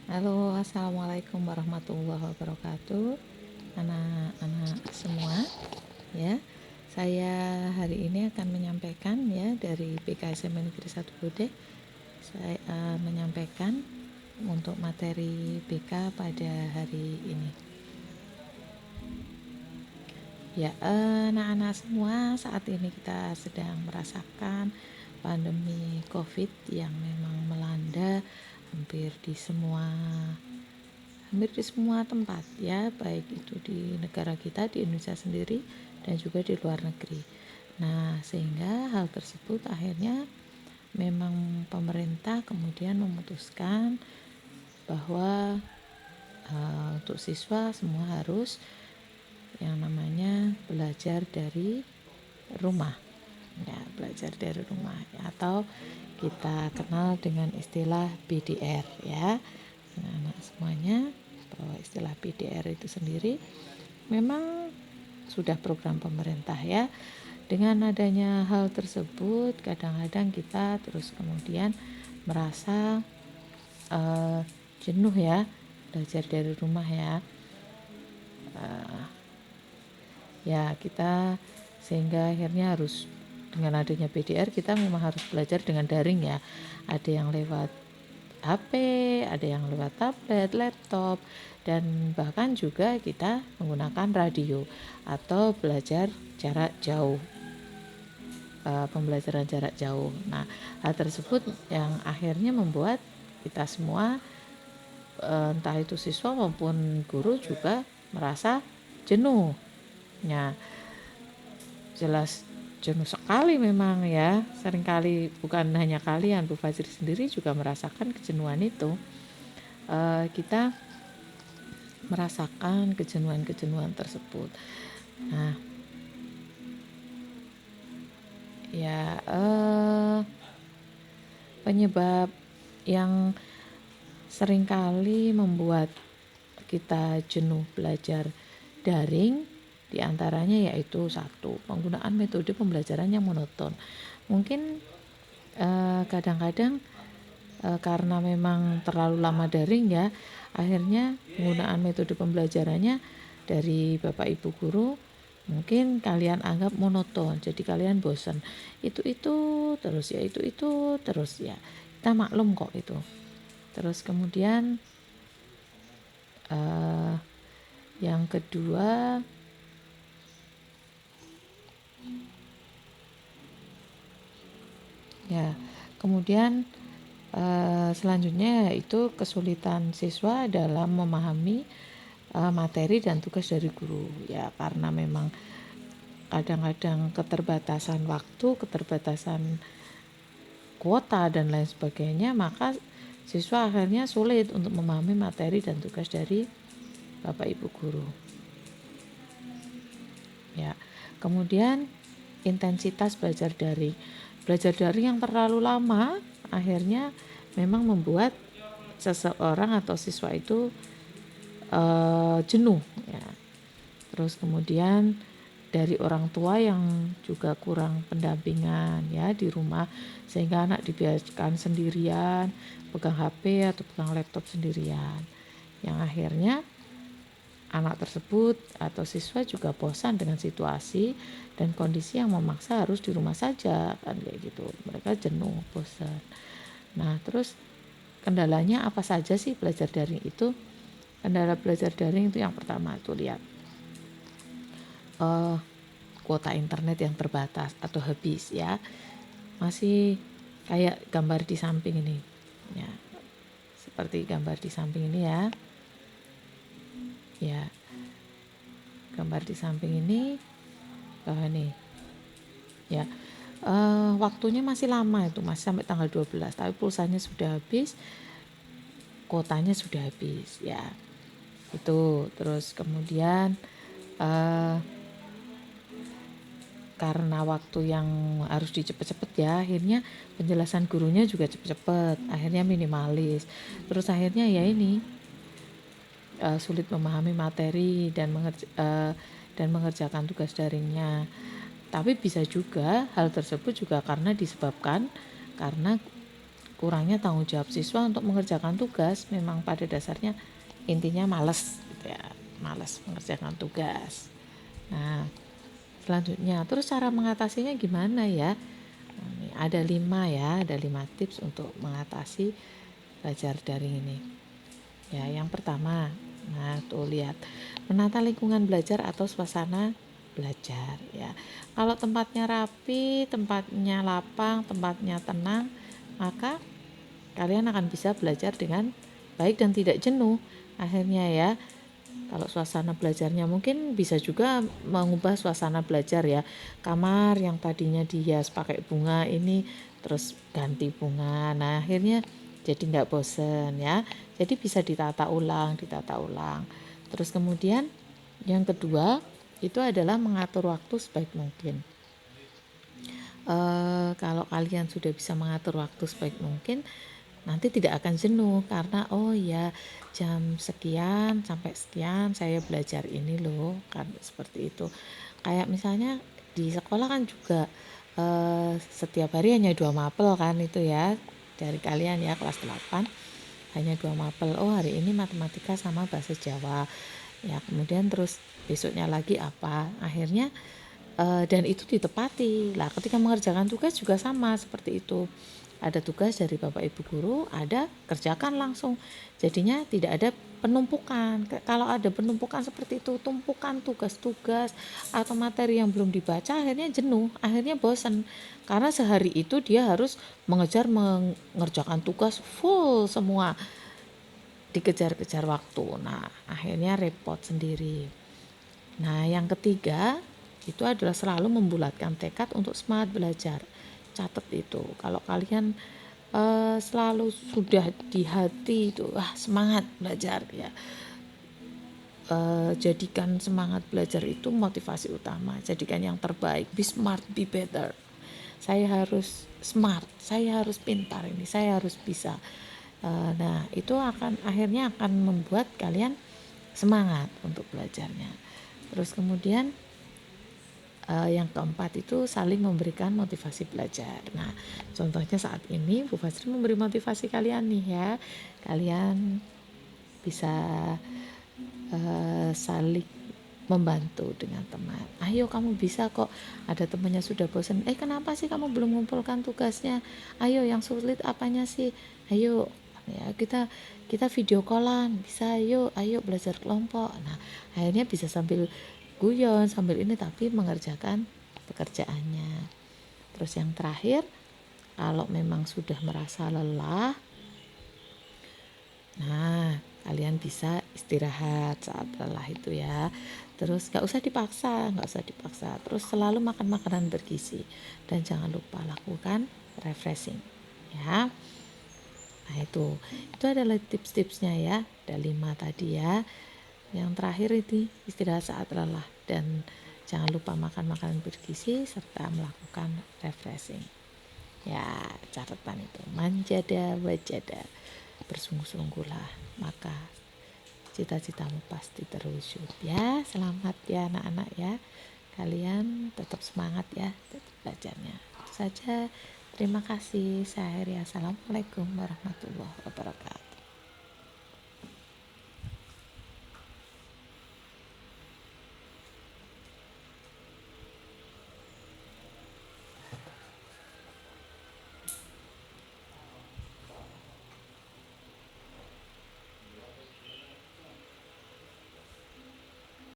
Halo, assalamualaikum warahmatullahi wabarakatuh, anak-anak semua. Ya, saya hari ini akan menyampaikan ya dari BKSM Negeri 1 Bode. Saya menyampaikan untuk materi BK pada hari ini. Ya, anak-anak semua, saat ini kita sedang merasakan pandemi COVID yang memang melanda hampir di semua tempat ya, baik itu di negara kita, di Indonesia sendiri dan juga di luar negeri. Nah, sehingga hal tersebut akhirnya memang pemerintah kemudian memutuskan bahwa untuk siswa semua harus yang namanya belajar dari rumah. Ya, belajar dari rumah ya, atau kita kenal dengan istilah BDR ya. Nah, semuanya bahwa istilah BDR itu sendiri memang sudah program pemerintah ya. Dengan adanya hal tersebut, kadang-kadang kita terus kemudian merasa jenuh ya belajar dari rumah ya. Ya kita sehingga akhirnya harus dengan adanya BDR kita memang harus belajar dengan daring ya. Ada yang lewat HP, ada yang lewat tablet, laptop, dan bahkan juga kita menggunakan radio atau belajar jarak jauh, pembelajaran jarak jauh. Nah, hal tersebut yang akhirnya membuat kita semua, entah itu siswa maupun guru juga merasa jenuh. Ya, jelas jenuh sekali memang ya. Seringkali bukan hanya kalian, Bu Fajri sendiri juga merasakan kejenuhan itu. Kita merasakan kejenuhan tersebut. Nah, ya penyebab yang seringkali membuat kita jenuh belajar daring diantaranya yaitu satu, penggunaan metode pembelajaran yang monoton. Mungkin kadang-kadang karena memang terlalu lama daring ya, akhirnya penggunaan metode pembelajarannya dari Bapak Ibu guru mungkin kalian anggap monoton, jadi kalian bosan. Itu terus ya, itu terus ya. Kita maklum kok itu. Terus kemudian yang kedua, ya kemudian selanjutnya yaitu kesulitan siswa dalam memahami materi dan tugas dari guru ya, karena memang kadang-kadang keterbatasan waktu, keterbatasan kuota dan lain sebagainya, maka siswa akhirnya sulit untuk memahami materi dan tugas dari Bapak Ibu guru. Ya. Kemudian intensitas belajar daring. Belajar daring yang terlalu lama akhirnya memang membuat seseorang atau siswa itu jenuh ya. Terus kemudian dari orang tua yang juga kurang pendampingan ya di rumah, sehingga anak dibiarkan sendirian pegang HP atau pegang laptop sendirian, yang akhirnya anak tersebut atau siswa juga bosan dengan situasi dan kondisi yang memaksa harus di rumah saja kan, kayak gitu. Mereka jenuh, bosan. Nah, terus kendalanya apa saja sih belajar daring itu? Kendala belajar daring itu yang pertama itu lihat kuota internet yang terbatas atau habis ya. Masih kayak gambar di samping ini ya, seperti gambar di samping ini ya. Ya, gambar di samping ini nih ya, waktunya masih lama, itu masih sampai tanggal 12, tapi pulsanya sudah habis, kuotanya sudah habis ya. Itu terus kemudian karena waktu yang harus dicepet-cepet ya, akhirnya penjelasan gurunya juga cepet-cepet, akhirnya minimalis. Terus akhirnya ya ini sulit memahami materi dan mengerjakan tugas daringnya. Tapi bisa juga hal tersebut juga karena disebabkan karena kurangnya tanggung jawab siswa untuk mengerjakan tugas. Memang pada dasarnya intinya malas gitu ya, malas mengerjakan tugas. Nah, selanjutnya terus cara mengatasinya gimana ya? Nah, ini ada 5 ya, ada 5 tips untuk mengatasi belajar daring ini. Ya, yang pertama, nah tuh lihat, menata lingkungan belajar atau suasana belajar ya. Kalau tempatnya rapi, tempatnya lapang, tempatnya tenang, maka kalian akan bisa belajar dengan baik dan tidak jenuh. Akhirnya ya, kalau suasana belajarnya mungkin bisa juga mengubah suasana belajar ya. Kamar yang tadinya dihias pakai bunga ini terus ganti bunga. Nah, akhirnya jadi nggak bosen ya. Jadi bisa ditata ulang, ditata ulang. Terus kemudian yang kedua itu adalah mengatur waktu sebaik mungkin. Kalau kalian sudah bisa mengatur waktu sebaik mungkin, nanti tidak akan jenuh karena oh ya jam sekian sampai sekian saya belajar ini loh, kan seperti itu. Kayak misalnya di sekolah kan juga setiap hari hanya 2 mapel kan itu ya, dari kalian ya kelas 8 hanya 2 mapel. Oh hari ini matematika sama bahasa Jawa ya, kemudian terus besoknya lagi apa, akhirnya dan itu ditepati lah. Ketika mengerjakan tugas juga sama seperti itu, ada tugas dari Bapak Ibu guru, ada kerjakan langsung, jadinya tidak ada penumpukan. Kalau ada penumpukan seperti itu, tumpukan tugas-tugas atau materi yang belum dibaca, akhirnya jenuh, akhirnya bosan, karena sehari itu dia harus mengejar mengerjakan tugas full semua, dikejar-kejar waktu. Nah akhirnya repot sendiri. Nah yang ketiga itu adalah selalu membulatkan tekad untuk semangat belajar. Catat itu, kalau kalian selalu sudah di hati itu semangat belajar ya, jadikan semangat belajar itu motivasi utama, jadikan yang terbaik. Be smart, be better. Saya harus smart, saya harus pintar, ini saya harus bisa. Nah itu akhirnya akan membuat kalian semangat untuk belajarnya. Terus kemudian yang keempat itu saling memberikan motivasi belajar. Nah, contohnya saat ini Bu Fasri memberi motivasi kalian nih ya. Kalian bisa saling membantu dengan teman. Ayo kamu bisa kok. Ada temannya sudah bosan. Kenapa sih kamu belum mengumpulkan tugasnya? Ayo yang sulit apanya sih? Ayo ya kita video callan bisa, ayo belajar kelompok. Nah akhirnya bisa sambil guyon sambil ini tapi mengerjakan pekerjaannya. Terus yang terakhir, kalau memang sudah merasa lelah, nah kalian bisa istirahat saat lelah itu ya. Terus gak usah dipaksa, terus selalu makan makanan bergizi dan jangan lupa lakukan refreshing ya. Nah itu adalah tips-tipsnya ya, ada 5 tadi ya. Yang terakhir ini istirahat saat lelah dan jangan lupa makan makanan bergizi serta melakukan refreshing. Ya, catatan itu manjada wajada, bersungguh-sungguhlah maka cita-citamu pasti terwujud ya. Selamat ya anak-anak ya, kalian tetap semangat ya, tetap belajarnya. Itu saja, terima kasih. Saya Heri, assalamualaikum warahmatullahi wabarakatuh.